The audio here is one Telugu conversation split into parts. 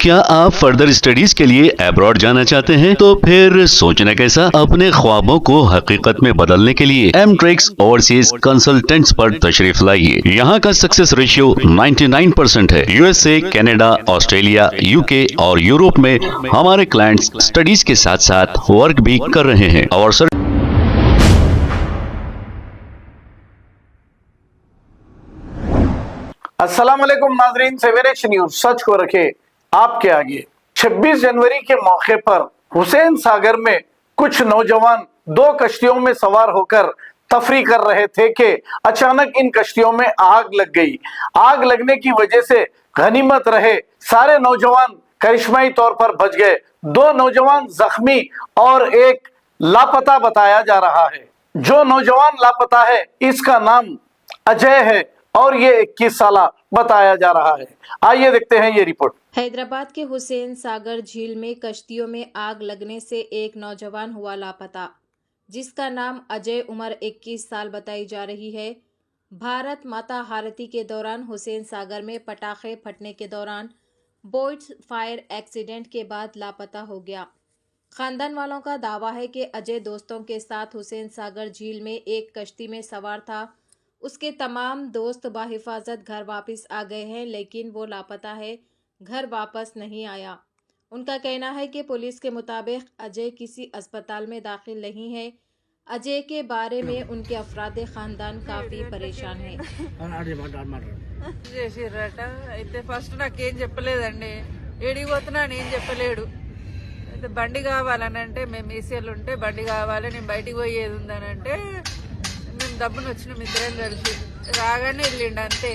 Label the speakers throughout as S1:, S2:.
S1: क्या आप फर्दर स्टडीज के लिए अब्रॉड जाना चाहते हैं? तो फिर सोचना कैसा, अपने ख्वाबों को हकीकत में बदलने के लिए एमट्रिक्स ओवरसीज कंसल्टेंट्स पर तशरीफ लाइए। यहाँ का सक्सेस रेशियो 99% है। यूएसए, कनाडा, ऑस्ट्रेलिया, यूके और यूरोप में हमारे क्लाइंट्स स्टडीज के साथ साथ वर्क भी कर रहे हैं और
S2: अस्सलाम वालेकुम नाजरीन, सवेरे न्यूज सच को रखे आपके आगे। 26 जनवरी के मौके पर हुसैन सागर में कुछ नौजवान दो कश्तियों में सवार होकर तफरी कर रहे थे कि अचानक इन कश्तियों में आग लग गई। आग लगने की वजह से गनीमत रहे सारे नौजवान करिश्माई तौर पर बच गए। दो नौजवान जख्मी और एक लापता बताया जा रहा है। जो नौजवान लापता है इसका नाम अजय है और ये 21 साल बताया जा रहा है। आइए देखते हैं ये रिपोर्ट।
S3: हैदराबाद के हुसैन सागर झील में कश्तियों में आग लगने से एक नौजवान हुआ लापता, जिसका नाम अजय, उम्र 21 साल बताई जा रही है। भारत माता आरती के दौरान हुसैन सागर में पटाखे फटने के दौरान बोट्स फायर एक्सीडेंट के बाद लापता हो गया। खानदान वालों का दावा है कि अजय दोस्तों के साथ हुसैन सागर झील में एक कश्ती में सवार था। उसके तमाम दोस्त बाहिफाजत घर वापस आ गए हैं, लेकिन वो लापता है, घर वापस नहीं आया। उनका कहना है कि पुलिस के मुताबिक अजय किसी अस्पताल में दाखिल नहीं है। अजय के बारे में उनके अफराद खानदान काफी परेशान हैं।
S4: ఫస్ట్ నాకేం చెప్పలేదండి, ఏడికి పోతున్నా ఏం చెప్పలేడు. అయితే బండి కావాలని అంటే మేము ఈసీఎల్ ఉంటే బండి కావాలి, నేను బయటికి పోయేది ఉందని అంటే మేము డబ్బును వచ్చినాం ఇద్దరం కలిసి. రాగానే వెళ్ళిండు అంతే.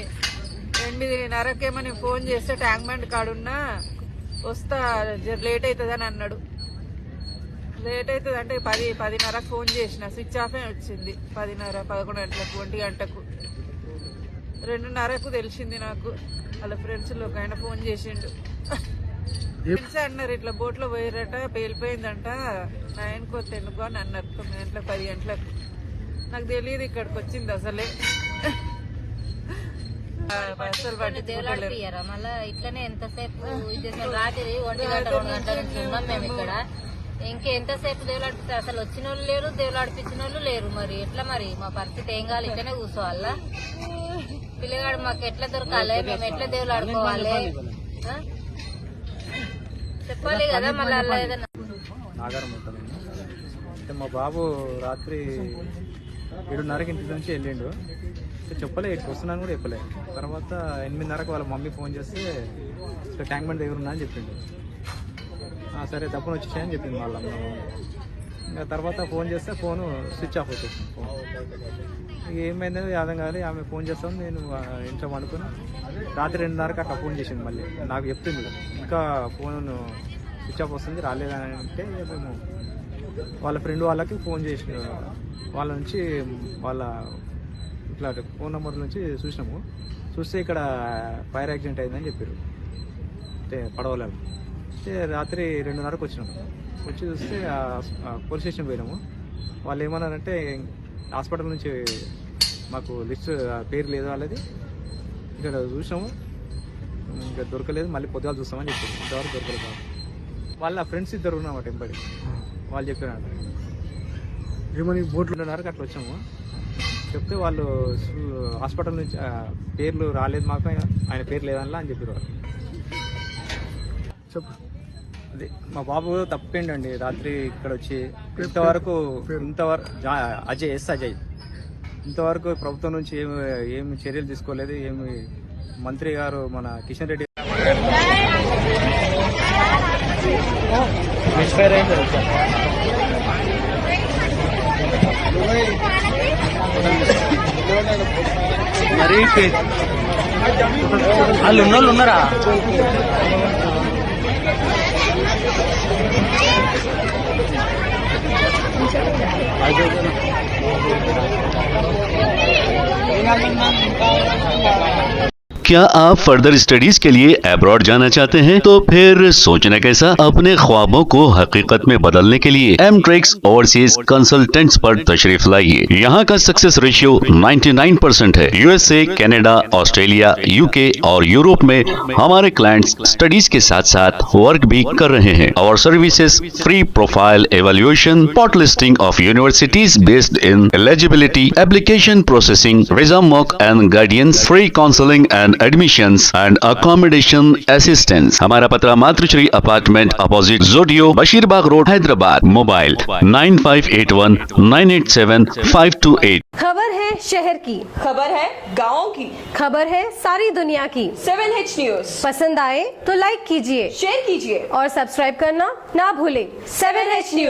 S4: 8:30కేమో నేను ఫోన్ చేస్తే ట్యాంక్ బండ్ కాడున్నా వస్తా, లేట్ అవుతుందని అన్నాడు. లేట్ అవుతుంది అంటే 10:30కు ఫోన్ చేసిన, స్విచ్ ఆఫే వచ్చింది. 10:30, 11 గంటలకు, 1 గంటకు, 2:30కు తెలిసింది నాకు. వాళ్ళ ఫ్రెండ్స్లో ఒక ఆయన ఫోన్ చేసిండు. తెలిసే అన్నారు ఇట్లా బోట్లో పోయారట, పేలిపోయిందంట, 9కో 10కో అని అన్నారు. 9 గంటలకు, 10 గంటలకు. నాకు తెలియదు ఇక్కడికి వచ్చింది అసలే.
S5: మళ్ళా ఇట్లనే ఎంతసేపు రాత్రి 1 గంట 2 గంటల నుంచి ఉన్నాం మేము ఇక్కడ. ఇంకెంతసేపు దేవులాడిపిస్తారు? అసలు వచ్చిన వాళ్ళు లేరు, దేవులాడిపించిన వాళ్ళు లేరు. మరి ఎట్లా? మరి మా పరిస్థితి ఏం కావాలి? ఇట్లనే కూర్చోవాలా? పిల్లగాడు మాకు ఎట్లా దొరకాలి? మేము ఎట్లా దేవులాడుకోవాలి? చెప్పాలి కదా మళ్ళీ. అలా ఏదన్నా
S6: మా బాబు రాత్రి 7:30కి ఇంటి నుంచి వెళ్ళిండు. చెప్పలే, ఇటు వస్తున్నాను కూడా చెప్పలే. తర్వాత 8:30కు వాళ్ళ మమ్మీ ఫోన్ చేస్తే ఇట్లా ట్యాంక్ బండ్ దగ్గర ఉన్నా అని చెప్పిండు. సరే దప్పును వచ్చేసాయని చెప్పింది వాళ్ళ అమ్మ. ఇంకా తర్వాత ఫోన్ చేస్తే ఫోను స్విచ్ ఆఫ్ వచ్చేసింది. ఫోన్ ఏమైందో అర్థం కాదు. ఆమె ఫోన్ చేస్తాం, నేను ఇంట్లో వండుకొని రాత్రి 2:30కి అట్లా ఫోన్ చేసింది. మళ్ళీ నాకు చెప్తుంది ఇంకా ఫోన్ స్విచ్ ఆఫ్ వస్తుంది, రాలేదని అంటే మేము వాళ్ళ ఫ్రెండ్ వాళ్ళకి ఫోన్ చేసిన, వాళ్ళ నుంచి వాళ్ళ ఇట్లా ఫోన్ నెంబర్ నుంచి చూసినాము. చూస్తే ఇక్కడ ఫైర్ యాక్సిడెంట్ అయిందని చెప్పారు. అంటే పడవలో అయితే రాత్రి 2:30కు వచ్చినాము. వచ్చి చూస్తే పోలీస్ స్టేషన్ పోయినాము. వాళ్ళు ఏమన్నారంటే హాస్పిటల్ నుంచి మాకు లిస్ట్ పేరు లేదు వాళ్ళది, ఇక్కడ చూసినాము ఇంకా దొరకలేదు, మళ్ళీ పొద్దుగాల చూస్తామని చెప్పారు. ఇంతవరకు దొరకలేదు. వాళ్ళ ఫ్రెండ్స్ ఇద్దరు ఉన్నామాట ఎంబడి. వాళ్ళు చెప్పారంట ఏమని బోట్లు 2:30కి అట్లా వచ్చాము. చెప్తే వాళ్ళు హాస్పిటల్ నుంచి పేర్లు రాలేదు మాకు, ఆయన పేరు లేదనలా అని చెప్పారు వాళ్ళు. చెప్పు. అదే మా బాబు తప్పిండండి రాత్రి ఇక్కడ వచ్చి. ఇంతవరకు అజయ్, అజయ్ ఇంతవరకు ప్రభుత్వం నుంచి ఏమి చర్యలు తీసుకోలేదు. ఏమి మంత్రి గారు మన కిషన్ రెడ్డి మిస్ఫైర్ అయింది. మరి వాళ్ళు ఉన్నోళ్ళు ఉన్నారా?
S1: क्या आप फर्दर स्टडीज के लिए अब्रॉड जाना चाहते हैं? तो फिर सोचना कैसा, अपने ख्वाबों को हकीकत में बदलने के लिए एमट्रिक्स ओवरसीज कंसल्टेंट्स पर तशरीफ लाइए। यहाँ का सक्सेस रेशियो 99% है। यूएसए, कनाडा, ऑस्ट्रेलिया, यूके और यूरोप में हमारे क्लाइंट्स स्टडीज के साथ साथ वर्क भी कर रहे हैं। और services free profile evaluation, spot listing of universities based in eligibility, application processing, visa mock and guidance, free counselling and admissions and accommodation assistance. हमारा पता मातृश्री अपार्टमेंट अपोजिट जोडियो, बशीरबाग रोड, हैदराबाद। मोबाइल 9581987528।
S7: खबर है शहर की,
S8: खबर है गाँव की,
S7: खबर है सारी दुनिया की।
S8: 7H न्यूज
S7: पसंद आए तो लाइक कीजिए,
S8: शेयर कीजिए
S7: और सब्सक्राइब करना ना भूलें।
S8: 7H news.